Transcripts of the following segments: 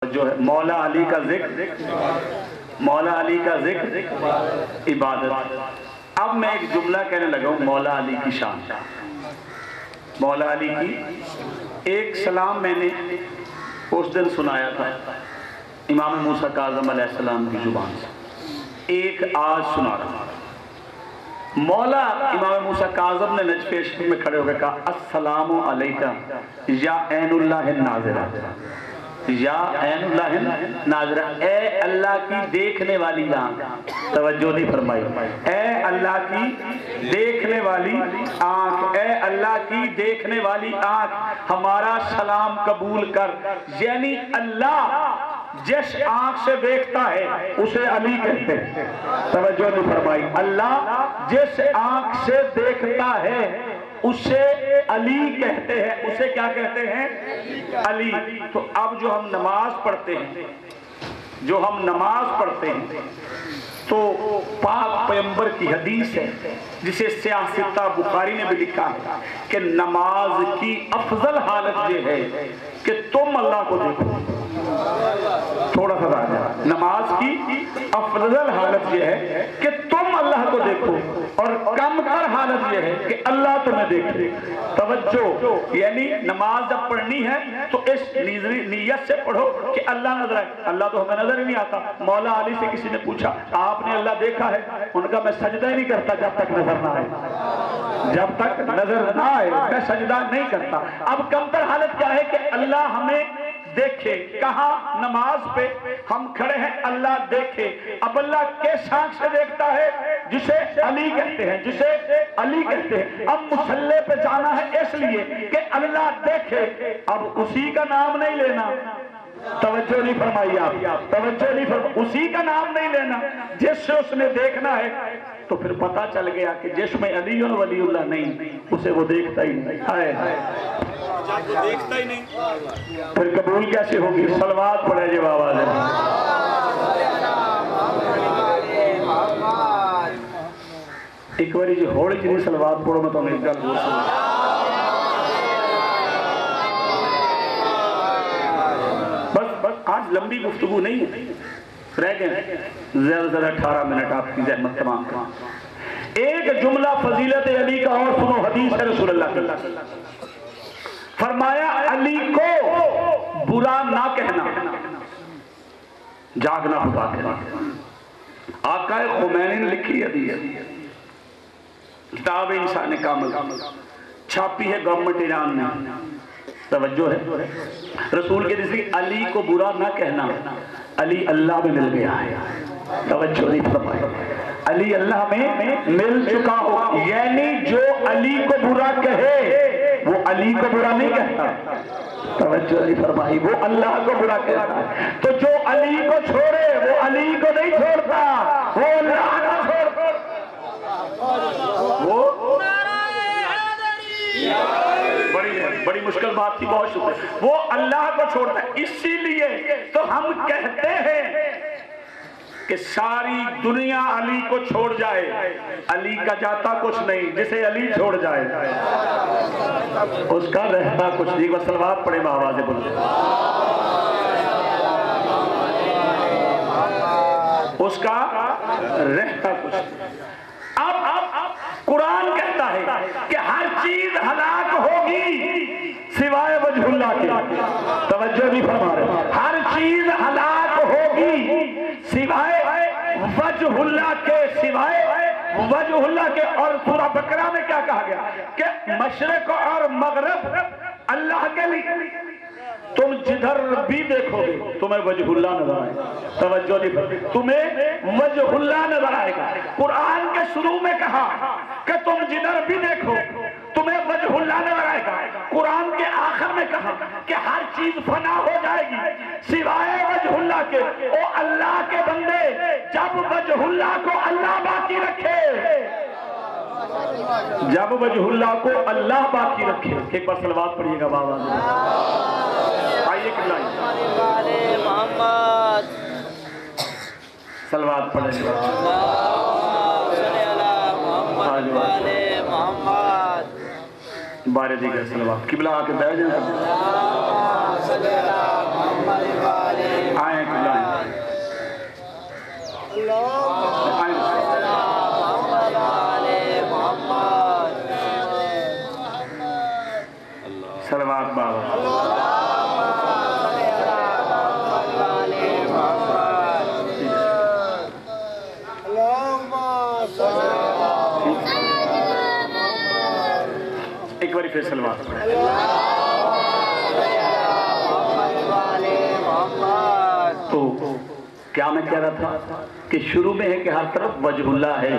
جو ہے مولا علی کا ذکر، مولا علی کا ذکر عبادت۔ اب میں ایک جملہ کہنے لگا ہوں مولا علی کی شان، مولا علی کی ایک سلام میں نے اس دن سنایا تھا امام موسیٰ کاظم علیہ السلام کی زبان سے، ایک آج سنا رہا مولا امام موسیٰ کاظم نے نجف عشق میں کھڑے ہو کے کہا السلام علیکہ یا عین اللہ الناظرہ، یا عین اللہ ناظرہ، اے اللہ کی دیکھنے والی آنکھ، توجہ نہیں فرمائی، اے اللہ کی دیکھنے والی آنکھ، اے اللہ کی دیکھنے والی آنکھ ہمارا سلام قبول کر۔ یعنی اللہ جس آنکھ سے دیکھتا ہے اسے علی کہتے ہیں، توجہ نہیں فرمائی، اللہ جس آنکھ سے دیکھتا ہے اسے علی کہتے ہیں، اسے کیا کہتے ہیں؟ علی۔ تو اب جو ہم نماز پڑھتے ہیں، جو ہم نماز پڑھتے ہیں تو پاک پیغمبر کی حدیث ہے جسے سیاستہ بخاری نے بھی لکھا ہے کہ نماز کی افضل حالت یہ ہے کہ تم اللہ کو دیکھو، تھوڑا سا راجع، نماز کی افضل حالت یہ ہے کہ تم اللہ کو دیکھو اور کم تر حالت یہ ہے کہ اللہ تمہیں دیکھے۔ توجہ، یعنی نماز جب پڑھنی ہے تو اس نیت سے پڑھو کہ اللہ نظر آئے۔ اللہ تو ہمیں نظر ہی نہیں آتا۔ مولا علی سے کسی نے پوچھا آپ نے اللہ دیکھا ہے؟ ان کا میں سجدہ ہی نہیں کرتا جب تک نظر نہ آئے، جب تک نظر نہ آئے میں سجدہ نہیں کرتا۔ اب کم تر حالت کیا ہے کہ اللہ ہمیں دیکھے، کہاں؟ نماز پہ ہم کھڑے ہیں، اللہ دیکھے۔ اب اللہ کس آنکھ سے دیکھتا ہے؟ جسے علی کہتے ہیں، جسے علی کہتے ہیں۔ اب مصلی پہ جانا ہے اس لیے کہ اللہ دیکھے، اب اسی کا نام نہیں لینا، توجہ نہیں فرمائی آپ، توجہ نہیں فرمائی، اسی کا نام نہیں لینا جس سے اس نے دیکھنا ہے۔ تو پھر پتا چل گیا کہ جس میں علی ولی اللہ نہیں اسے وہ دیکھتا ہی نہیں، جب وہ دیکھتا ہی نہیں پھر قبول کیسے ہوگی؟ صلوات پڑھے جی بابا نے۔ ایک باری جی ہوڑی جنہی صلوات پڑھو میں تو ہمیں گل بول سکتا بس آج لمبی گفتگو نہیں ہے، رہ گئے زیادہ زیادہ 18 منٹ آپ کی زحمت تمام کا۔ ایک جملہ فضیلت علی کا اور سنو، حدیث ہے رسول اللہ صلی اللہ علیہ وسلم، فرمایا علی کو برا نہ کہنا، جاگنا خدا کہنا۔ آقا خمینی نے لکھی حدیث، کتاب انسان کامل، چھاپی ہے گورنمنٹ ایران نے، توجہ ہے رسول کے جیسے علی کو برا نہ کہنا، علی اللہ میں مل گیا ہے، توجہ نہیں فرمائی، علی اللہ میں مل چکا ہو، یعنی جو علی کو برا کہے وہ علی کو برا نہیں کہتا، توجہ نہیں فرمائی، وہ اللہ کو برا کہتا ہے۔ تو جو علی کو چھوڑے وہ علی کو نہیں چھوڑتا، وہ اللہ کو چھوڑتا، وہ بڑی مشکل بات تھی، بہت شکریہ، وہ اللہ کو چھوڑتا ہے۔ اسی لیے تو ہم کہتے ہیں کہ ساری دنیا علی کو چھوڑ جائے، علی کا جاتا کچھ نہیں، جسے علی چھوڑ جائے اس کا رہتا کچھ نہیں۔ بس صلوات پڑھے بآواز بلند، اس کا رہتا کچھ نہیں۔ اب قرآن کہتا ہے کہ ہر چیز ہلاک ہوگی سوائے وجہ اللہ کے، توجہ نہیں فرما رہے، ہر چیز ہلاک ہوگی سوائے وجہ اللہ کے، سوائے وجہ اللہ کے۔ اور سورہ بقرہ میں کیا کہا گیا کہ مشرق اور مغرب اللہ کے لیے، تم جدھر بھی دیکھو گے تمہیں وجہ اللہ نظر آئے گا، توجہ نہیں فرمائی، تمہیں وجہ اللہ نظر آئے گا۔ قرآن کے شروع میں کہا کہ تم جدھر بھی دیکھو تمہیں وجہ اللہ نظر آئے گا، قرآن کے آخر میں کہا کہ ہر چیز فنا ہو جائے گی سوائے وجہ اللہ کے۔ او اللہ کے بندے، جب وجہ اللہ کو اللہ باقی رکھے، جب وجہ اللہ کو اللہ باقی رکھے، ایک بار صلوات پڑھیے گا بابا، آئیے کہ لائیں صلوات پڑھیں گا، بارے دیگر صلوات قبلہ آ کے بیٹھ جائیں۔ آئیں صلوات بابا ایک باری پھر صلوات تو کیا میں کہہ رہا تھا کہ شروع میں ہے کہ ہر طرف وجہ اللہ ہے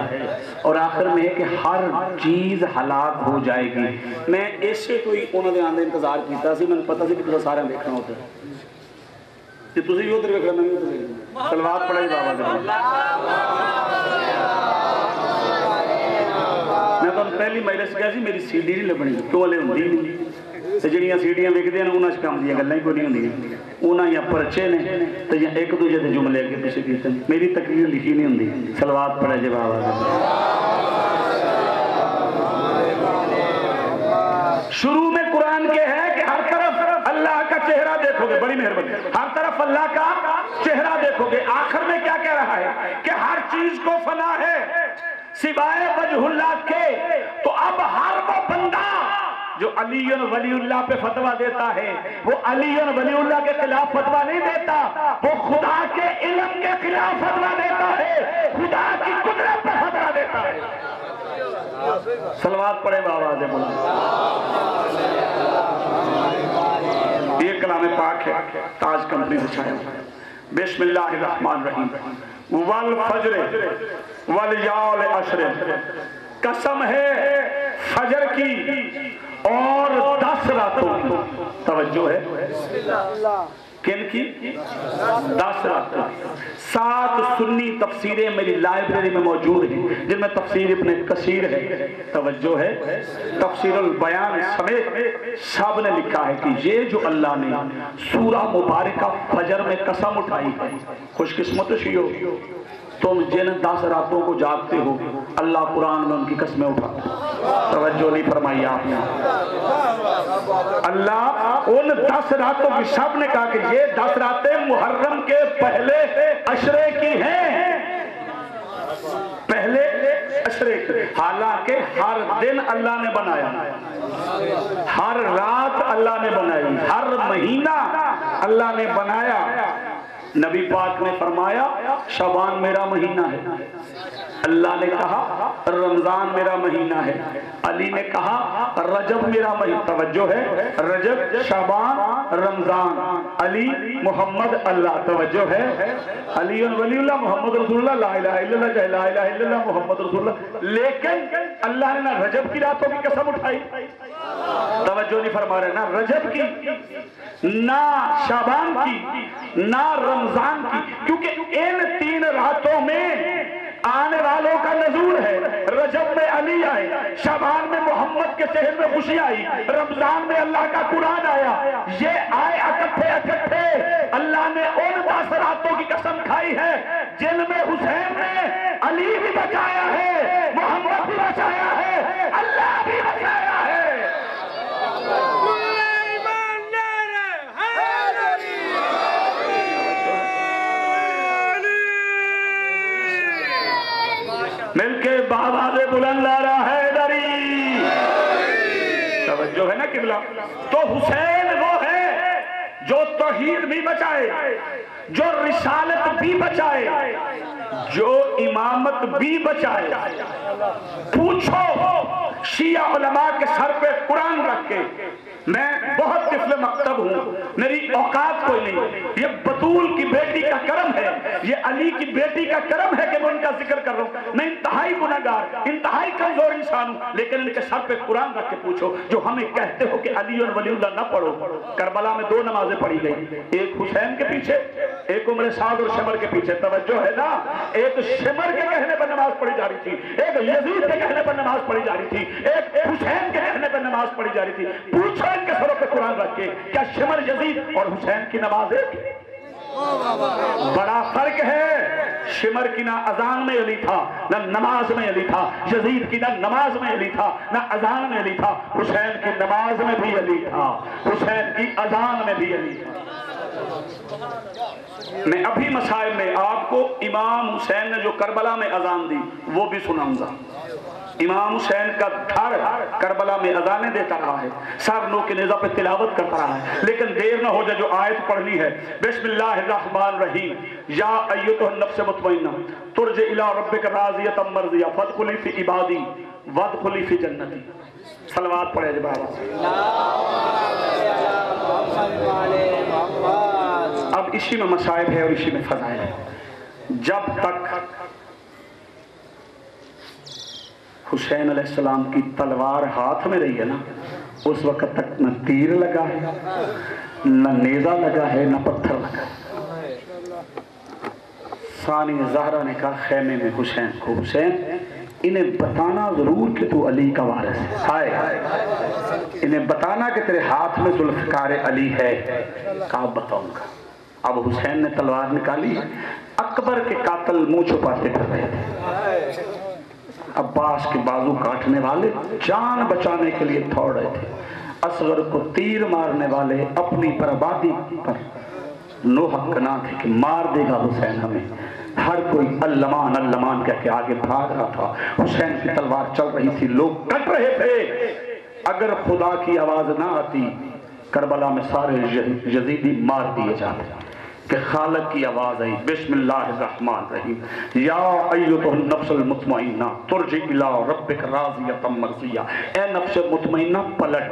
اور آخر میں ہے کہ ہر چیز ہلاک ہو جائے گی. میں ایسے کوئی انہوں نے آنے انتظار کیتا سی، میں پتہ سی کہ تُسا سارے دیکھنا ہوتا ہے کہ تُسی بھی ادھر دیکھنا میں بھی ادھر دیکھنا. صلوات پڑھے بابا دے. میں تو پہلی مجلس کہا سی میری سی ڈی نہیں لبنی کیوں والے ہوندی نہیں تے جڑیاں سیڑیاں وکدیاں نے انہاں چ کم دیاں گلاں ہی کوئی نہیں ہوندیاں. انہاں یا پرچے نے تے یا ایک دوجے دے جملے اگے پیچھے کیتے نے. میری تقریر لکھی نہیں ہوندی. صلوات پڑھے جے بابا دے. شروع میں قرآن کے ہے کہ ہر طرف اللہ کا چہرہ دیکھو گے. بڑی مہربانی. ہر طرف اللہ کا چہرہ دیکھو گے. آخر میں کیا کہہ رہا ہے کہ ہر چیز کو فنا ہے سوائے وجہ اللہ کے. تو اب ہر وہ بندہ جو علی ولی اللہ پہ فتوہ دیتا ہے وہ علی ولی اللہ کے خلاف فتوہ نہیں دیتا، وہ خدا کے علم کے خلاف فتوہ دیتا ہے، خدا کی قدرت پہ فتوہ دیتا ہے. صلوات پڑھے بآواز بلند. یہ کلام پاک ہے، تاج کمپنی سے چھایا. بسم اللہ الرحمن الرحیم. والفجر والیال عشر. قسم ہے فجر کی اور 10 راتوں کی. توجہ ہے کن کی؟ 10 راتوں. 7 سنی تفسیریں میری لائبریری میں موجود ہیں جن میں تفسیر ابن کثیر ہے. توجہ ہے تفسیر البیان سمیت سب نے لکھا ہے کہ یہ جو اللہ نے سورہ مبارکہ فجر میں قسم اٹھائی ہے. خوش قسمت شیعو تم جن 10 راتوں کو جاگتے ہو اللہ قرآن میں ان کی قسمیں اٹھاتا ہے. توجہ نہیں فرمائی آپ نے. اللہ ان 10 راتوں کی سب نے کہا کہ یہ 10 راتیں محرم کے پہلے عشرے کی ہیں. پہلے عشرے کی. حالانکہ ہر دن اللہ نے بنایا، ہر رات اللہ نے بنائی، ہر مہینہ اللہ نے بنایا. نبی پاک نے فرمایا شعبان میرا مہینہ ہے. اللہ نے کہا رمضان میرا مہینہ ہے. علی نے کہا رجب میرا مہینہ. توجہ ہے رجب شعبان رمضان علی محمد اللہ. توجہ ہے علی ولی اللہ محمد رسول اللہ لا الہ الا اللہ لا الہ الا اللہ محمد رسول اللہ. لیکن اللہ نے نہ رجب کی راتوں کی قسم اٹھائی. توجہ نہیں فرما رہے. نہ رجب کی، نہ شعبان کی، نہ رمضان کی. کیونکہ ان 3 راتوں میں آنے والوں کا نزول ہے. رجب میں علی آئے، شعبان میں محمد کے شہر میں خوشی آئی، رمضان میں اللہ کا قرآن آیا. یہ آئے اکٹھے اکٹھے. اللہ نے ان 10 راتوں کی قسم کھائی ہے جن میں حسین نے علی بھی بچایا ہے، محمد بھی بچایا ہے، اللہ بھی بچایا ہے. مل کے بآواز بلند نعرہ حیدری. توجہ ہے نا قبلہ. تو حسین وہ ہے جو توحید بھی بچائے، جو رسالت بھی بچائے، جو امامت بھی بچائے. پوچھو شیعہ علماء کے سر پہ قرآن رکھ کے. میں بہت طفل مکتب ہوں، میری اوقات کوئی نہیں. یہ بطول کی بیٹی کا کرم ہے، یہ علی کی بیٹی کا کرم ہے کہ میں ان کا ذکر کر رہا ہوں. میں انتہائی گناہگار، انتہائی کمزور انسان ہوں، لیکن ان کے سر پہ قرآن رکھ کے پوچھو جو ہمیں کہتے ہو کہ علی اور ولی اللہ نہ پڑھو. کربلا میں 2 نمازیں پڑھی گئی، ایک حسین کے پیچھے، ایک عمر سعد اور شمر کے پیچھے. توجہ ہے نا. ایک شمر کے کہنے پر نماز پڑھی جا رہی تھی، ایک یزید کے کہنے پر نماز پڑھی جا رہی تھی، ایک حسین کے کہنے پر نماز پڑھی جا رہی تھی. پوچھو ان کے سروں پہ قرآن رکھ کے کیا شمر یزید اور حسین کی نماز ایک؟ بڑا فرق ہے. شمر کی نہ اذان میں علی تھا، نہ نماز میں علی تھا. یزید کی نہ نماز میں علی تھا، نہ اذان میں علی تھا. حسین کی نماز میں بھی علی تھا، حسین کی اذان میں بھی علی تھا. میں ابھی مصائب میں آپ کو امام حسین نے جو کربلا میں اذان دی وہ بھی سناؤں گا. امام حسین کا دھر کربلا میں اذانیں دیتا رہا ہے، سر نو کے نیزہ پہ تلاوت کرتا رہا ہے، لیکن دیر نہ ہو جائے جو آیت پڑھنی ہے. بسم اللہ الرحمن الرحیم. یا ایتها النفس مطمئنہ ترجع الی ربک راضیۃ مرضیہ فادخلی فی عبادی وادخلی فی جنتی. صلوات پڑھے جی بابا. اب اسی میں مصائب ہے اور اسی میں فضائل ہے. جب تک حسین علیہ السلام کی تلوار ہاتھ میں رہی ہے نا، اس وقت تک نہ تیر لگا ہے، نہ نیزہ لگا ہے، نہ پتھر لگا ہے. ثانی زہرا نے کہا خیمے میں حسین کو، حسین انہیں بتانا ضرور کہ تو علی کا وارث ہے. ہائے انہیں بتانا کہ تیرے ہاتھ میں ذوالفقار علی ہے. کہا بتاؤں گا. اب حسین نے تلوار نکالی. اکبر کے قاتل منہ چھپاتے پھر رہے تھے، عباس کے بازو کاٹنے والے جان بچانے کے لیے دوڑ رہے تھے، اصغر کو تیر مارنے والے اپنی بربادی پر نوحق نہ تھے کہ مار دے گا حسین ہمیں. ہر کوئی اللمان اللمان کہہ کے آگے بھاگ رہا تھا. حسین کی تلوار چل رہی تھی، لوگ کٹ رہے تھے. اگر خدا کی آواز نہ آتی کربلا میں سارے یزیدی مار دیے جاتے کہ خالق کی آواز آئی. بسم اللہ الرحمن الرحیم. یا ایتها النفس المطمئنہ ترجع الی ربک راضیۃ مرضیہ. اے نفس مطمئنہ پلٹ.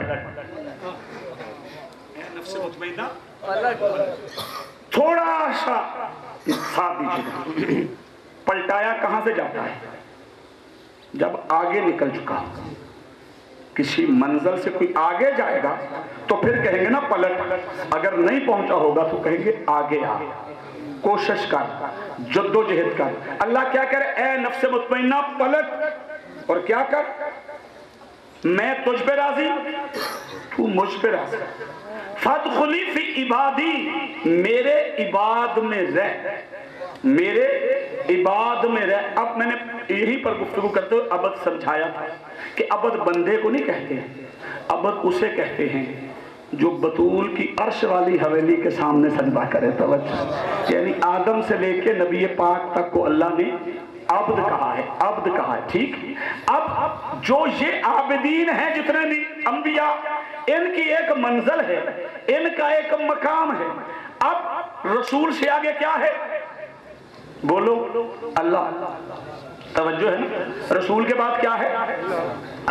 اے نفس مطمئنہ تھوڑا سا ساتھ دیجیے. پلٹایا کہاں سے جاتا ہے؟ جب آگے نکل چکا. کسی منزل سے کوئی آگے جائے گا تو پھر کہیں گے نا پلٹ. اگر نہیں پہنچا ہوگا تو کہیں گے آگے آ، کوشش کر، جد و جہد کر. اللہ کیا کہہ رہے؟ اے نفس مطمئنہ پلٹ اور کیا کر؟ میں تجھ پہ راضی، تو مجھ پہ راضی. فادخلی فی عبادی، میرے عباد میں رہ، میرے عباد میں رہ. اب میں نے یہی پر گفتگو کرتے ہوئے عبد سمجھایا تھا کہ عبد بندے کو نہیں کہتے ہیں، عبد اسے کہتے ہیں جو بطول کی عرش والی حویلی کے سامنے سجدہ کرے. توجہ، یعنی آدم سے لے کے نبی پاک تک کو اللہ نے عبد کہا ہے، عبد کہا ہے. ٹھیک. اب جو یہ عابدین ہیں جتنے بھی انبیاء، ان کی ایک منزل ہے، ان کا ایک مقام ہے. اب رسول سے آگے کیا ہے؟ بولو اللہ. توجہ ہے نا؟ رسول کے بعد کیا ہے؟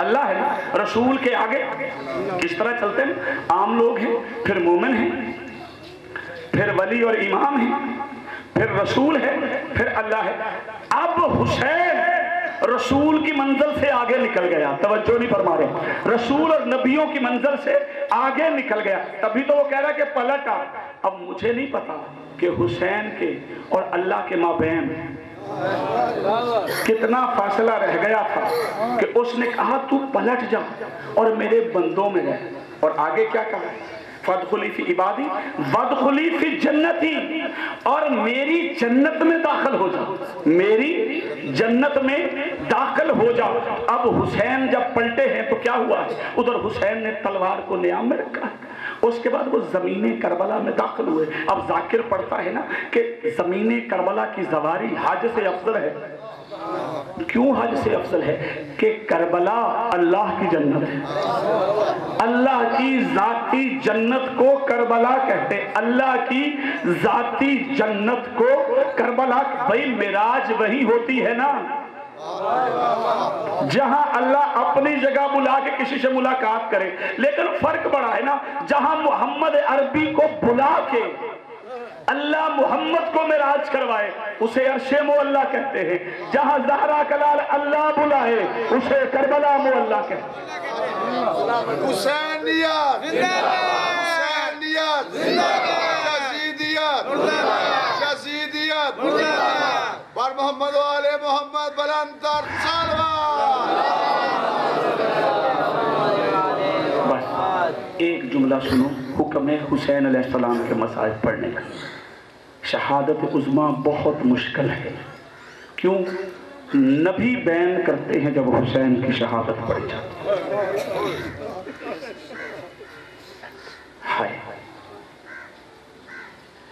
اللہ ہے. رسول کے آگے کس طرح چلتے ہیں؟ عام لوگ ہیں، پھر مومن ہیں، پھر ولی اور امام ہیں، پھر رسول ہے، پھر اللہ ہے. اب حسین رسول کی منزل سے آگے نکل گیا. توجہ نہیں فرما رہے؟ رسول اور نبیوں کی منزل سے آگے نکل گیا. تبھی تو وہ کہہ رہا کہ پلٹ آ. اب مجھے نہیں پتا کہ حسین کے اور اللہ کے مابین کتنا فاصلہ رہ گیا تھا کہ اس نے کہا تو پلٹ جا اور میرے بندوں میں رہ. اور آگے کیا کہا؟ فادخلی فی عبادی وادخلی فی جنتی، اور میری جنت میں داخل ہو جا، میری جنت میں داخل ہو جا. اب حسین جب پلٹے ہیں تو کیا ہوا ہے؟ ادھر حسین نے تلوار کو نیام میں رکھا ہے، اس کے بعد وہ زمین کربلا میں داخل ہوئے. اب ذاکر پڑھتا ہے نا کہ زمین کربلا کی زواری حج سے افضل ہے. کیوں حج سے افضل ہے؟ کہ کربلا اللہ کی جنت ہے. اللہ کی ذاتی جنت کو کربلا کہتے. اللہ کی ذاتی جنت کو کربلا. بھئی معراج وہی ہوتی ہے نا جہاں اللہ اپنی جگہ بلا کے کسی سے ملاقات کرے. لیکن فرق بڑا ہے نا، جہاں محمد عربی کو بلا کے اللہ محمد کو معراج کروائے اسے عرش معلی کہتے ہیں. جہاں زہرا کلال اللہ بلائے اسے کربلا معلی کہتے ہیں. حسینیت حسینیت یزیدیت یزیدیت بر محمد و آل محمد بلندتر صلوات. بس ایک جملہ سنو، حکم حسین علیہ السلام کے مصائب پڑھنے کا. شہادت عظمیٰ بہت مشکل ہے. کیوں؟ نبی بیان کرتے ہیں جب حسین کی شہادت پڑھی جاتی ہے.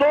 2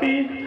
3।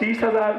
30,000,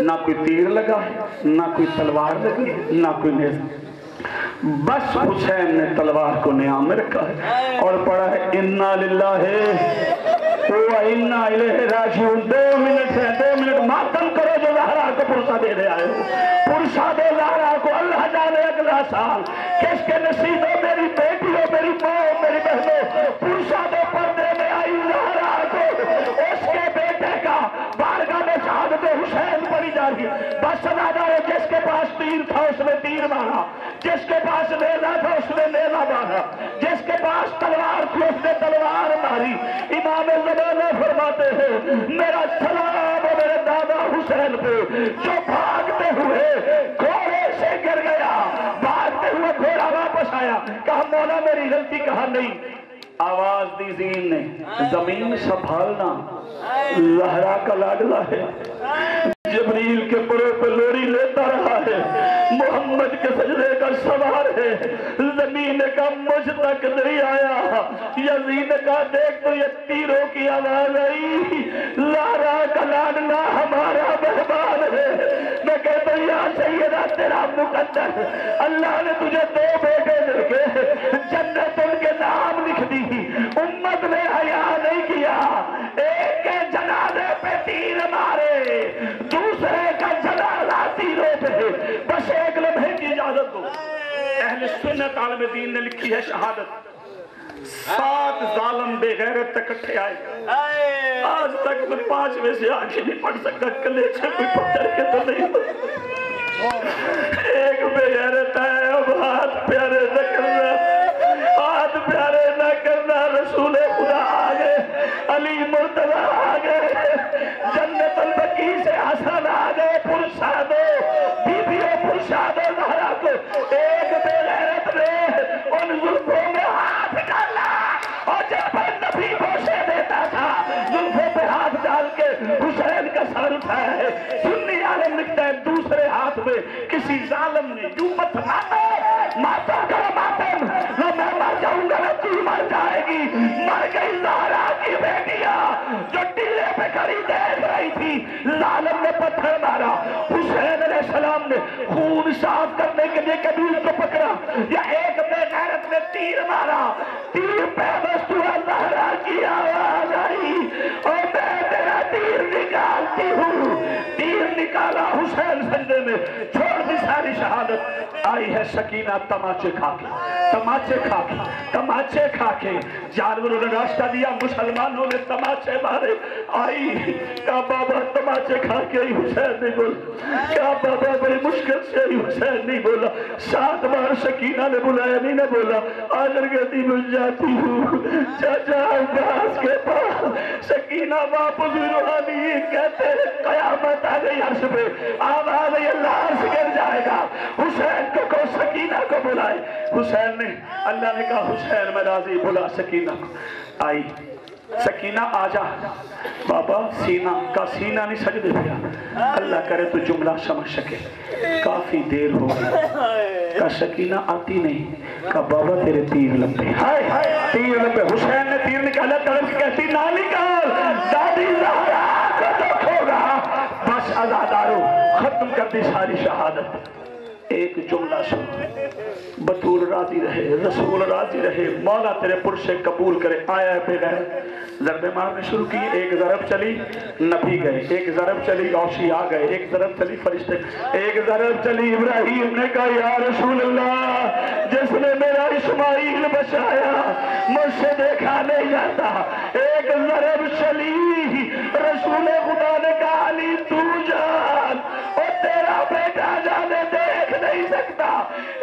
نہ کوئی تیر لگا نہ کوئی تلوار لگی نہ کوئی نیز، بس حسین نے تلوار کو نیام میں رکھا ہے اور پڑھا ہے اِنَّا لِلَّهِ وَإِنَّا إِلَيْهِ رَاجِعُونَ۔ 2 منٹ ہے، 2 منٹ ماتم کرو جو زہرا کو پرسہ دے رہے آئے ہو، پرسہ دے زہرا کو، اللہ جانے اگلا سال کس کے نصیب ہو، میری بیٹی ہو، میری ماں ہو، میری بہنوں، پرسہ دے پردے میں آئی زہرا کو، اس کے بیٹے کا بارگاہ میں شہادت حسین پڑھی جا رہی ہے۔ بس سزادہ ہے، جس کے پاس تیر تھا اس نے تیر مارا، جس کے پاس نیزہ تھا اس نے نیزہ مارا، جس کے پاس تلوار تھی اس نے تلوار ماری۔ امام زمانہ فرماتے ہیں میرا سلام ہے میرے دادا حسین پہ جو بھاگتے ہوئے گھوڑے سے گر گیا، بھاگتے ہوئے گھوڑا واپس آیا، کہا مولا میری غلطی، کہا نہیں۔ آواز دی زین نے زمین سنبھالنا زہرا کا لاڈلا ہے، جبریل کے پروں پہ لوری لیتا رہا ہے، محمد کے سجدے کا سوار ہے، زمین کا مجھ تک نہیں آیا، یزید کا دیکھ تو یہ تیروں کی آواز آئی، زہرا کا لاڈلا ہمارا مہمان ہے۔ میں کہتا ہوں یا سیدہ تیرا مقدس، اللہ نے تجھے 2 بیٹے دے کے جنت ان کے نام لکھ دی، امت نے حیا نہیں کیا، ایک کے جنازے پہ تیر مارے، دوسرے کا جنازہ تیروں پہ، بس ایک لمحے کی اجازت دو۔ اہل سنت عالم دین نے لکھی ہے شہادت، 7 ظالم بے غیرت اکٹھے آئے، آج تک کوئی 5 میں سے آگے نہیں پڑھ سکتا، کلے سے کوئی پتھر کے تو نہیں، ایک بے غیرت ہے، اب ہاتھ پیارے نہ کرنا، ہاتھ پیارے نہ کرنا، رسول خدا آگے، علی مرتضی آگے، جنت البقیع سے حسن آگے، پرسادو بیبیوں پرسادو زہرا کو، ایک بے غیرت نے ان زلفوں میں ہاتھ ڈالا، اور جب پر نبی بوسے دیتا تھا زلفوں پہ ہاتھ ڈال کے حسین کا سر اٹھایا ہے۔ سنی عالم لکھتا ہے دوسرے ہاتھ میں کسی ظالم نے یوں مت ماتا کرو ماتم، نہ میں مر جاؤں گا نہ تو مر جائے گی، مر گئی زہرا کی بیٹیاں جو ٹیلے پہ کھڑی دیکھ رہی تھی، ظالم نے پتھر مارا، حسین علیہ السلام نے خون صاف کرنے کے لیے قبیل کو پکڑا، یا ایک بے غیرت نے تیر مارا، تیر پہ بس ہوا، زہرا کی آواز آئی اور میں تیرا تیر نکالتی ہوں، تیر نکالا، حسین سجدے میں چھوڑ دی ساری شہادت، آئی ہے سکینہ تماچے کھا کے، تماچے کھا کے، تماچے کھا کے، جانوروں نے راستہ دیا، مسلمانوں نے تماچے مارے، آئی، کہا بابا تماچے کھا کے ہی حسین نہیں بولا، کہا بابا بڑی مشکل سے ہی حسین نہیں بولا، 7 بار سکینہ نے بلایا نہیں نہ بولا، آخر کہتی مجھ جاتی ہوں چاچا عباس کے پاس، سکینہ واپس روحانی کہتے ہیں قیامت آ گئی عرش پہ، آواز آئی اللہ عرش گر جائے گا، حسین کو سکینہ کو بلائے، حسین نے، اللہ نے کہا حسین میں راضی، بلا سکینہ کو، آئی، سکینہ آجا، بابا سینہ کا سینہ نہیں سجدے پیا، اللہ کرے تو جملہ سمجھ سکے، کافی دیر ہو گئی، کہا سکینہ آتی نہیں، کہا بابا تیرے تیر لمبے، ہائے تیر لمبے، حسین نے تیر نکالا، طرف کہتی نہ نکال، دادی زہرا کو دکھ ہوگا، بس عزادارو ختم کر دی ساری شہادت، ایک جملہ سن، بطول راضی رہے، رسول راضی رہے، مولا تیرے پرسے قبول کرے، آیا ہے پہ گئے، ضربے مارنے شروع کی، ایک ضرب چلی نبی گئے، ایک ضرب چلی اوشی آ گئے، ایک ضرب چلی فرشتے، ایک ضرب چلی ابراہیم نے کہا یا رسول اللہ جس نے میرا اسماعیل بچایا مجھ سے دیکھا نہیں جاتا، ایک ضرب چلی رسول خدا نے کہا علی تو جان اور تیرا بیٹا جانے دیکھ نہیں سکتا،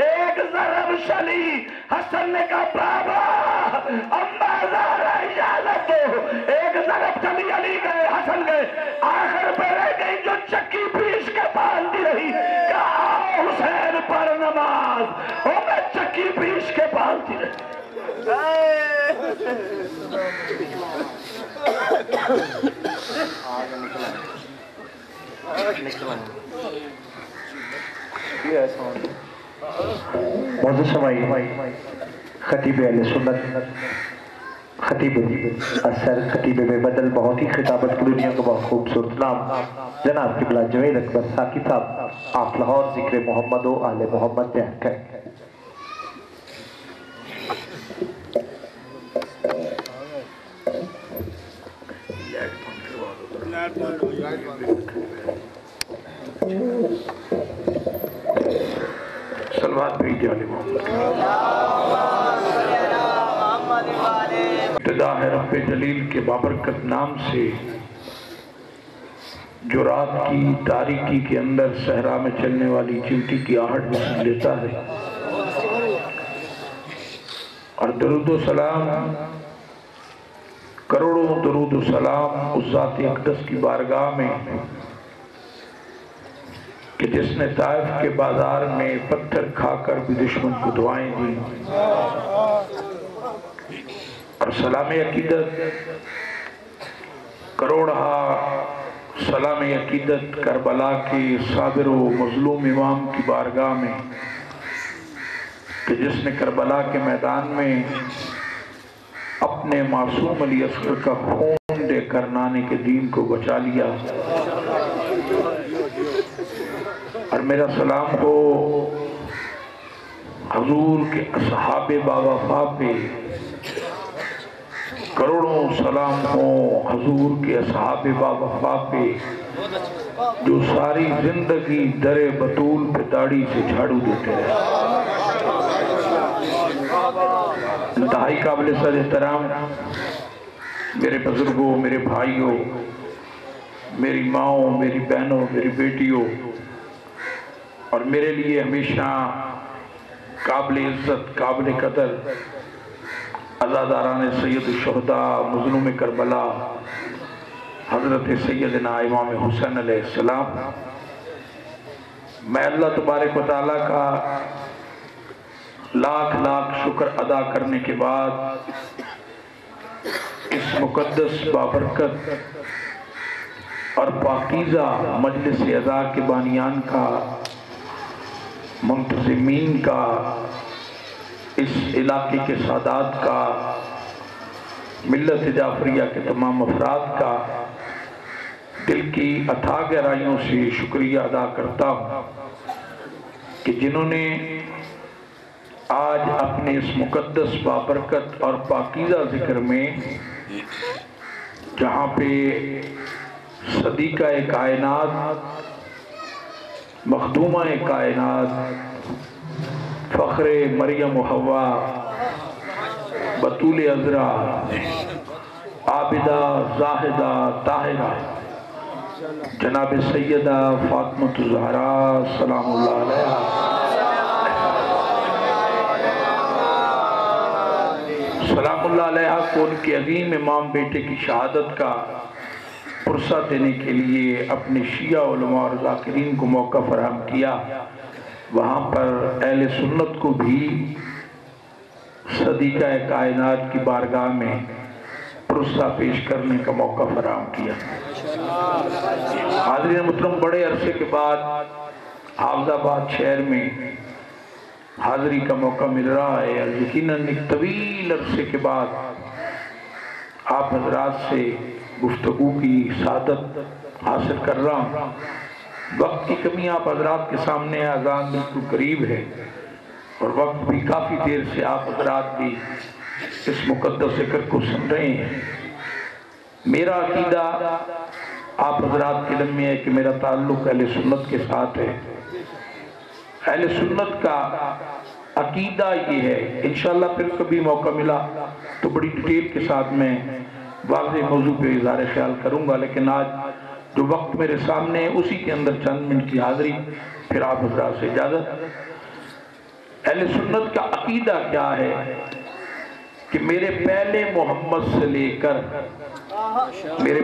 ایک ضرب چلی حسن نے کہا بابا اما زہرا اجازت دو، ایک ضرب چلی علی گئے حسن گئے، آخر پہ رہ گئی جو چکی پیش کے باندھی رہی، کہا حسین پر نماز، اور میں چکی پیش کے باندھی رہی، معزز سمائی خطیب اہل سنت خطیب اثر خطیب بے بدل بہت ہی خطابت کی دنیا کا بہت خوبصورت نام جناب قبلہ جوید اکبر ساکی صاحب آپ لاہور ذکر محمد و آل محمد بیان کریں. صلوات بھیجے علی محمد. ابتدا ہے رب جلیل کے بابرکت نام سے جو رات کی تاریکی کے اندر صحرا میں چلنے والی چیونٹی کی آہٹ میں سن لیتا ہے. اور درود و سلام کروڑوں درود و سلام اس ذات اقدس کی بارگاہ میں کہ جس نے طائف کے بازار میں پتھر کھا کر بھی دشمن کو دعائیں دی. اور سلام عقیدت کروڑہا سلام عقیدت کربلا کے صابر و مظلوم امام کی بارگاہ میں کہ جس نے کربلا کے میدان میں اپنے معصوم علی اصغر کا خون دے کر نانے کے دین کو بچا لیا. اور میرا سلام ہو حضور کے اصحاب باوفا پہ، کروڑوں سلام ہو حضور کے اصحاب باوفا پہ جو ساری زندگی در بطول پہ داڑھی سے جھاڑو دیتے رہے. انتہائی قابل صد احترام میرے بزرگوں، میرے بھائیوں، میری ماؤں، میری بہنوں، میری بیٹیوں، اور میرے لیے ہمیشہ قابل عزت، قابل قدر عزاداران سید الشہداء مظلوم کربلا حضرت سیدنا امام حسین علیہ السلام، میں اللہ تبارک و تعالیٰ کا لاکھ لاکھ شکر ادا کرنے کے بعد اس مقدس بابرکت اور پاکیزہ مجلس عزا کے بانیان کا، منتظمین کا، اس علاقے کے سادات کا، ملت جعفریہ کے تمام افراد کا دل کی اتھاہ گہرائیوں سے شکریہ ادا کرتا ہوں کہ جنہوں نے آج اپنے اس مقدس بابرکت اور پاکیزہ ذکر میں جہاں پہ صدیقہ کائنات، مخدومہ کائنات، فخر مریم و حوا، بطول عذرا، عابدہ، زاہدہ، طاہرہ، جناب سیدہ فاطمہ الزہراء سلام اللہ علیہا، سلام اللہ علیہا کو ان کے عظیم امام بیٹے کی شہادت کا پرسہ دینے کے لیے اپنے شیعہ علماء اور ذاکرین کو موقع فراہم کیا. وہاں پر اہل سنت کو بھی صدیقہ کائنات کی بارگاہ میں پرسہ پیش کرنے کا موقع فراہم کیا. حاضرین محترم، بڑے عرصے کے بعد حافظ آباد شہر میں حاضری کا موقع مل رہا ہے، اور یقیناً ایک طویل عرصے کے بعد آپ حضرات سے گفتگو کی سعادت حاصل کر رہا ہوں. وقت کی کمی آپ حضرات کے سامنے، اذان بالکل قریب ہے اور وقت بھی کافی دیر سے آپ حضرات بھی اس مقدس ذکر کو سن رہے ہیں. میرا عقیدہ آپ حضرات کے علم میں ہے کہ میرا تعلق اہل سنت کے ساتھ ہے. اہل سنت کا عقیدہ یہ ہے، انشاءاللہ پھر کبھی موقع ملا تو بڑی ڈیٹیل کے ساتھ میں واضح موضوع پہ اظہار خیال کروں گا، لیکن آج جو وقت میرے سامنے ہے اسی کے اندر چند منٹ کی حاضری، پھر آپ حضرات سے اجازت. اہل سنت کا عقیدہ کیا ہے کہ میرے پہلے محمد سے لے کر میرے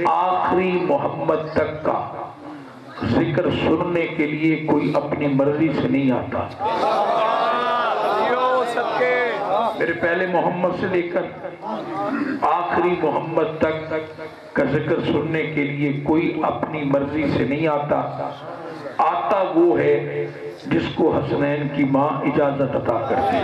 آخری محمد تک کا ذکر سننے کے لیے کوئی اپنی مرضی سے نہیں آتا. میرے پہلے محمد سے لے کر آخری محمد تک کا ذکر سننے کے لیے کوئی اپنی مرضی سے نہیں آتا. آتا وہ ہے جس کو حسنین کی ماں اجازت عطا کرتی ہے.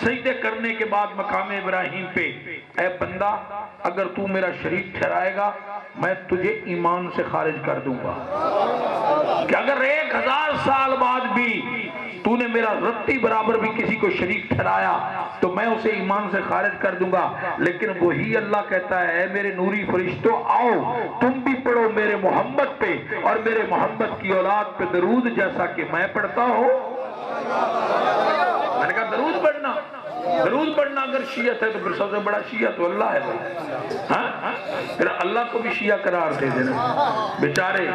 سجدے کرنے کے بعد مقام ابراہیم پہ، اے بندہ اگر تو میرا شریک ٹھہرائے گا میں تجھے ایمان سے خارج کر دوں گا، کہ اگر 1000 سال بعد بھی تو نے میرا رتی برابر بھی کسی کو شریک ٹھہرایا تو میں اسے ایمان سے خارج کر دوں گا۔ لیکن وہی اللہ کہتا ہے اے میرے نوری فرشتوں آؤ تم بھی پڑھو میرے محمد پہ اور میرے محمد کی اولاد پہ درود جیسا کہ میں پڑھتا ہوں۔ میں نے کہا درود پڑھنا، درود پڑھنا اگر شیعت ہے تو پھر سب سے بڑا شیعہ تو اللہ ہے ہاں؟ پھر اللہ کو بھی شیعہ قرار دے دینا۔ بیچارے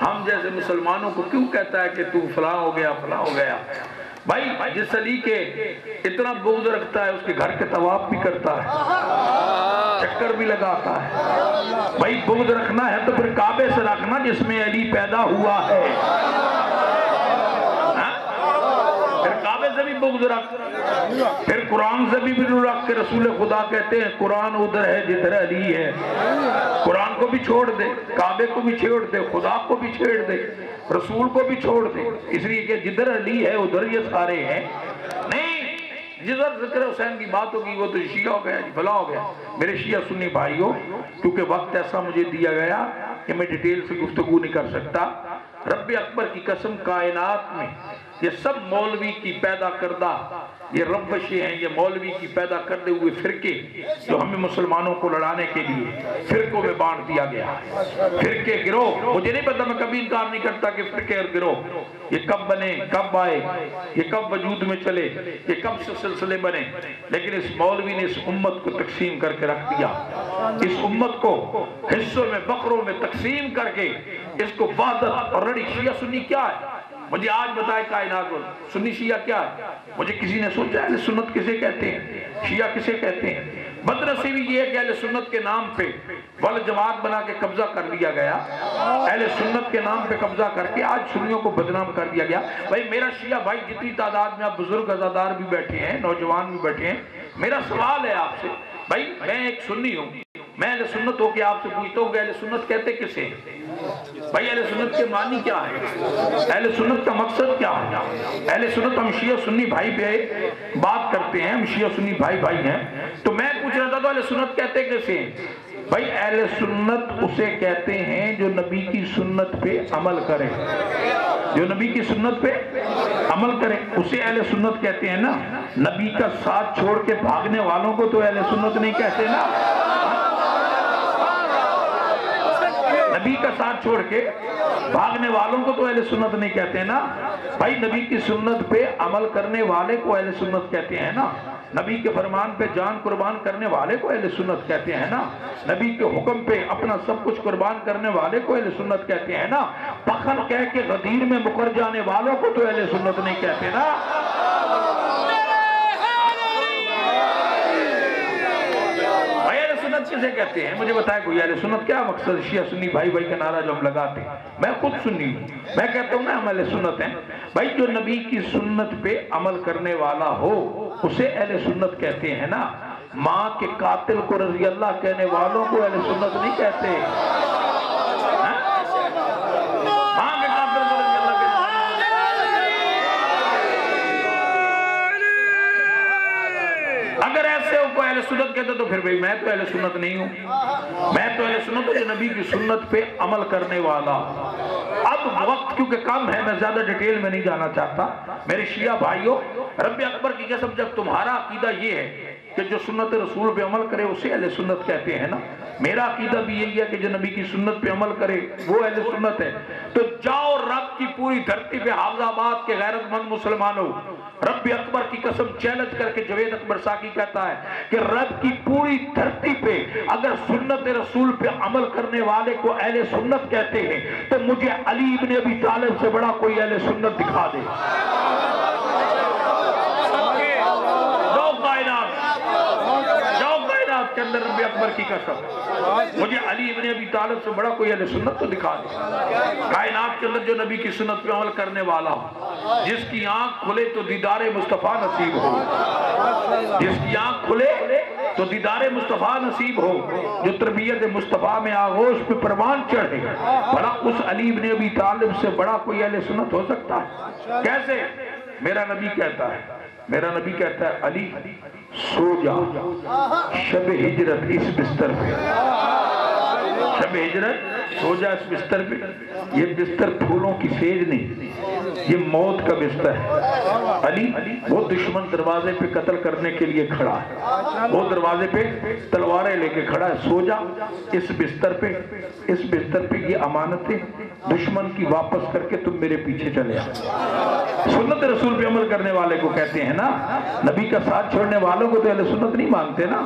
ہم جیسے مسلمانوں کو کیوں کہتا ہے کہ تو فلاں ہو گیا فلاں ہو گیا؟ بھائی جس علی کے اتنا بغض رکھتا ہے اس کے گھر کے طواف بھی کرتا ہے، چکر بھی لگاتا ہے۔ بھائی بغض رکھنا ہے تو پھر کعبے سے رکھنا جس میں علی پیدا ہوا ہے، پھر کعبے سے بھی بغض رکھ، پھر قرآن سے بھی رکھ کے رسول خدا کہتے ہیں قرآن ادھر ہے جدھر علی ہے۔ قرآن کو بھی چھوڑ دے، کعبے کو بھی چھوڑ دے، خدا کو بھی چھوڑ دے، رسول کو بھی چھوڑ دے، اس لیے کہ جدھر علی ہے ادھر یہ سارے ہیں۔ نہیں، جدھر ذکر حسین کی بات ہوگی وہ تو شیعہ ہو گیا، بھلا ہو گیا۔ میرے شیعہ سنی بھائیوں، کیونکہ وقت ایسا مجھے دیا گیا کہ میں ڈیٹیل سے گفتگو نہیں کر سکتا، رب اکبر کی قسم کائنات میں یہ سب مولوی کی پیدا کردہ یہ روشیں ہیں، یہ مولوی کی پیدا کردے ہوئے فرقے جو ہمیں مسلمانوں کو لڑانے کے لیے فرقوں میں بانٹ دیا گیا۔ فرقے گروہ، مجھے نہیں پتا، میں کبھی انکار نہیں کرتا کہ فرقے اور گروہ یہ کب بنے، کب آئے، یہ کب وجود میں چلے، یہ کب سے سلسلے بنے، لیکن اس مولوی نے اس امت کو تقسیم کر کے رکھ دیا، اس امت کو حصوں میں بکروں میں تقسیم کر کے اس کو وحدت اور رڑی۔ شیعہ سنی کیا ہے مجھے آج بتائے کائنات کو، سنی شیعہ کیا ہے؟ مجھے کسی نے سوچا اہل سنت کسے کہتے ہیں، شیعہ کسے کہتے ہیں؟ بدنصیبی یہ ہے کہ اہل سنت کے نام پہ والجماعت بنا کے قبضہ کر لیا گیا، اہل سنت کے نام پہ قبضہ کر کے آج سنیوں کو بدنام کر دیا گیا۔ بھائی میرا شیعہ بھائی جتنی تعداد میں آپ بزرگ عزادار بھی بیٹھے ہیں، نوجوان بھی بیٹھے ہیں، میرا سوال ہے آپ سے، بھائی میں ایک سنی ہوں، میں اہل سنت ہو کے آپ سے پوچھتا ہوں کہ اہل سنت کہتے کسے ہیں؟ بھائی اہل سنت کے معنی کیا ہے؟ اہل سنت کا مقصد کیا ہے؟ اہل سنت ہم شیعہ سنی بھائی پہ بات کرتے ہیں، ہم شیعہ سنی بھائی بھائی ہیں، تو میں پوچھ رہا تھا تو اہل سنت کہتے کسے ہیں؟ بھائی اہل سنت اسے کہتے ہیں جو نبی کی سنت پہ عمل کرے، جو نبی کی سنت پہ عمل کرے اسے اہل سنت کہتے ہیں نا۔ نبی کا ساتھ چھوڑ کے بھاگنے والوں کو تو اہل سنت نہیں کہتے نا، نبی کا ساتھ چھوڑ کے بھاگنے والوں کو تو اہل سنت نہیں کہتے نا۔ بھائی نبی کی سنت پہ عمل کرنے والے کو اہل سنت کہتے ہیں نا، نبی کے فرمان پہ جان قربان کرنے والے کو اہل سنت کہتے ہیں نا، نبی کے حکم پہ اپنا سب کچھ قربان کرنے والے کو اہل سنت کہتے ہیں نا۔ پخن کہہ کے غدیر میں مکر جانے والوں کو تو اہل سنت نہیں کہتے نا۔ کسے کہتے ہیں مجھے بتائے کوئی؟ اہل سنت کیا مقصد؟ شیعہ سنی بھائی بھائی کا نعرہ جو ہم لگاتے ہیں، میں خود سنی ہوں، میں کہتا ہوں نا ہم اہل سنت ہیں۔ بھائی جو نبی کی سنت پہ عمل کرنے والا ہو اسے اہل سنت کہتے ہیں نا۔ ماں کے قاتل کو رضی اللہ کہنے والوں کو اہل سنت نہیں کہتے۔ اگر ایسے کو اہل سنت کہتے تو پھر بھئی میں تو اہل سنت نہیں ہوں، میں تو اہل سنت ہوں جو نبی کی سنت پہ عمل کرنے والا۔ اب وقت کیونکہ کم ہے میں زیادہ ڈیٹیل میں نہیں جانا چاہتا۔ میرے شیعہ بھائیوں، رب اکبر کی قسم جب تمہارا عقیدہ یہ ہے کہ جو سنت رسول پہ عمل کرے اسے اہل سنت کہتے ہیں نا، میرا عقیدہ بھی یہی ہے کہ جو نبی کی سنت پہ عمل کرے وہ اہل سنت ہے، تو جاؤ رب کی پوری دھرتی پہ حافظ آباد کے غیرت مند مسلمانوں، رب اکبر کی قسم چیلنج کر کے جوید اکبر ساکی کہتا ہے کہ رب کی پوری دھرتی پہ اگر سنت رسول پہ عمل کرنے والے کو اہل سنت کہتے ہیں تو مجھے علی ابن ابی طالب سے بڑا کوئی اہل سنت دکھا دے۔ کے اندر رب اکبر کی قسم مجھے علی ابن ابی طالب سے بڑا کوئی اہل سنت تو دکھا دے۔ کائنات کے اندر جو نبی کی سنت پہ عمل کرنے والا ہو، جس کی آنکھ کھلے تو دیدار مصطفیٰ نصیب ہو، جس کی آنکھ کھلے تو دیدار مصطفیٰ نصیب ہو، جو تربیت مصطفیٰ میں آغوش پہ پروان چڑھے، بھلا اس علی ابن ابی طالب سے بڑا کوئی اہل سنت ہو سکتا ہے؟ کیسے؟ میرا نبی کہتا ہے میرا نبی کہتا ہے علی سو جا شب ہجرت اس بستر پہ، شب ہجرت سو جا اس بستر پہ. یہ بستر پھولوں کی سیج نہیں، یہ موت کا بستر ہے. علی وہ دشمن دروازے پہ قتل کرنے کے لیے کھڑا ہے، وہ دروازے پہ تلواریں لے کے کھڑا ہے. سو جا اس بستر پہ، اس بستر پہ یہ امانتیں دشمن کی واپس کر کے تم میرے پیچھے چلے آؤ. سنت رسول پہ عمل کرنے والے کو کہتے ہیں نا. نبی کا ساتھ چھوڑنے والوں کو تو اہل سنت نہیں مانتے نا.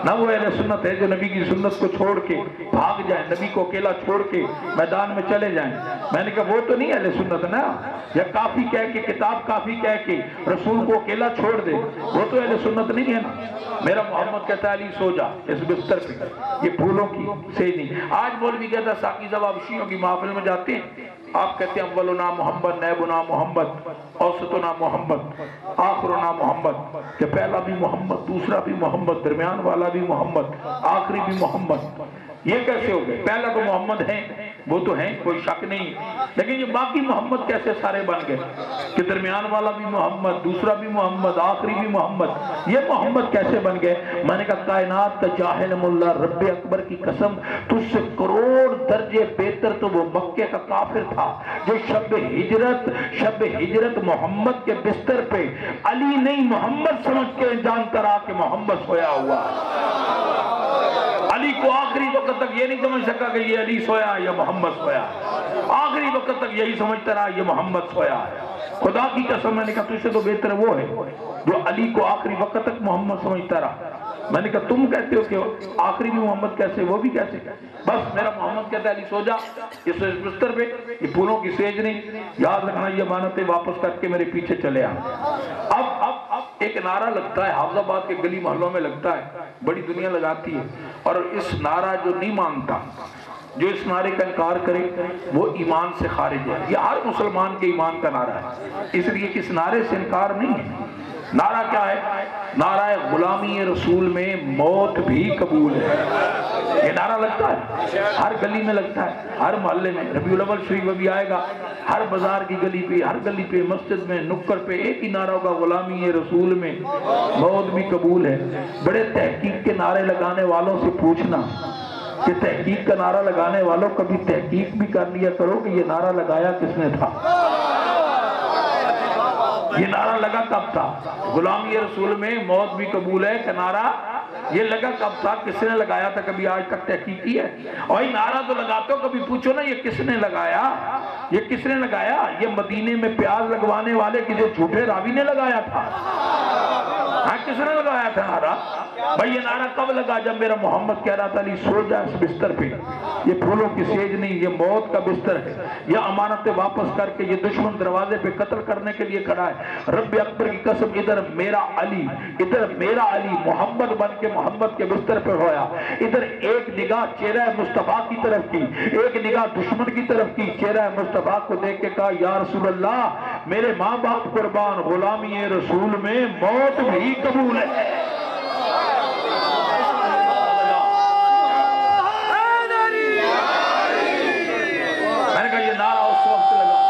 نہ وہ اہل سنت ہے جو نبی کی سنت کو چھوڑ کے بھاگ جائیں، نبی کو اکیلا چھوڑ کے میدان میں چلے جائیں. میں نے کہا وہ تو نہیں اہل سنت نا. یا کافی کہہ کے، کتاب کافی کہہ کے رسول کو اکیلا چھوڑ دے، وہ تو اہل سنت نہیں ہے نا. میرا محمد کہتا ہے علی سو جا اس بستر پہ، یہ پھولوں کی سیج نہیں. آج مولوی کہتا ہے ساقی صاحب آپ شیعوں کی محفل میں جاتے ہیں، آپ کہتے ہیں اولنا محمد، نیبنا محمد، اوسطنا محمد، آخرنا محمد، کہ پہلا بھی محمد، دوسرا بھی محمد، درمیان والا بھی محمد، آخری بھی محمد. یہ کیسے ہو گئے؟ پہلا تو محمد ہیں، وہ تو ہیں، کوئی شک نہیں، لیکن یہ باقی محمد کیسے سارے بن گئے کہ درمیان والا بھی محمد، دوسرا بھی محمد، آخری بھی محمد؟ یہ محمد کیسے بن گئے؟ میں نے کہا کائنات کا جاہل ملا رب اکبر کی قسم، تجھ سے کروڑ درجے بہتر تو وہ مکے کا کافر تھا جو شب ہجرت محمد کے بستر پہ علی نہیں محمد سمجھ کے جانتا رہا کہ محمد سویا ہوا. علی کو آخری وقت تک یہ نہیں سمجھ سکا کہ یہ علی سویا یا محمد سویا. آخری وقت تک یہی سمجھتا رہا یہ محمد سویا ہے. خدا کی قسم میں نے کہا تجھ سے تو بہتر وہ ہے جو علی کو آخری وقت تک محمد سمجھتا رہا. میں نے کہا تم کہتے ہو کہ آخری بھی محمد کیسے، وہ بھی کیسے؟ بس میرا محمد کہتا ہے علی سو جا اس بستر پہ، یہ پھولوں کی سیج نہیں. یاد رکھنا یہ امانتیں واپس کر کے میرے پیچھے چلے آ. اب ایک نعرہ لگتا ہے حافظ آباد کے گلی محلوں میں لگتا ہے، بڑی دنیا لگاتی ہے، اور اس نعرہ جو نہیں مانتا، جو اس نعرے کا انکار کرے وہ ایمان سے خارج ہے. یہ ہر مسلمان کے ایمان کا نعرہ ہے، اس لیے اس نعرے سے انکار نہیں ہے. نعرہ کیا ہے؟ نعرہ غلامی رسول میں موت بھی قبول ہے. یہ نعرہ لگتا ہے، ہر گلی میں لگتا ہے، ہر محلے میں. ربیع الاول شریف میں بھی آئے گا، ہر بازار کی گلی پہ، ہر گلی پہ، مسجد میں، نکڑ پہ ایک ہی نعرہ ہوگا، غلامی رسول میں موت بھی قبول ہے. بڑے تحقیق کے نعرے لگانے والوں سے پوچھنا کہ تحقیق کا نعرہ لگانے والوں کبھی تحقیق بھی کر لیا کرو کہ یہ نعرہ لگایا کس نے تھا، یہ نعرہ لگا کب تھا. غلامی رسول میں موت بھی قبول ہے کا نعرہ یہ لگا کب تھا، کس نے لگایا تھا، کبھی آج تک تحقیق کی ہے؟ اور یہ نعرہ تو لگاتے ہو، کبھی پوچھو نا یہ کس نے لگایا، یہ کس نے لگایا؟ یہ مدینے میں پیاز لگوانے والے کسی جھوٹے راوی نے لگایا تھا. ہاں کس نے لگایا تھا نعرہ؟ بھائی یہ نعرہ کب لگا؟ جب میرا محمد کہہ رہا تھا علی سو جا اس بستر پہ، یہ پھولوں کی سیج نہیں، یہ موت کا بستر ہے. یہ امانتیں واپس کر کے یہ دشمن دروازے پہ قتل کرنے کے لیے کھڑا ہے. رب اکبر کی قسم ادھر میرا علی محمد بن کے محمد کے بستر پہ ہویا. ادھر ایک نگاہ چہرہ مصطفیٰ کی طرف کی، ایک نگاہ دشمن کی طرف کی. چہرہ مصطفیٰ کو دیکھ کے کہا یا رسول اللہ میرے ماں باپ قربان، غلامی رسول میں موت بھی قبول ہے. میں نے کہا یہ نعرہ اس وقت لگا،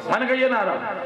میں نے کہا یہ نعرہ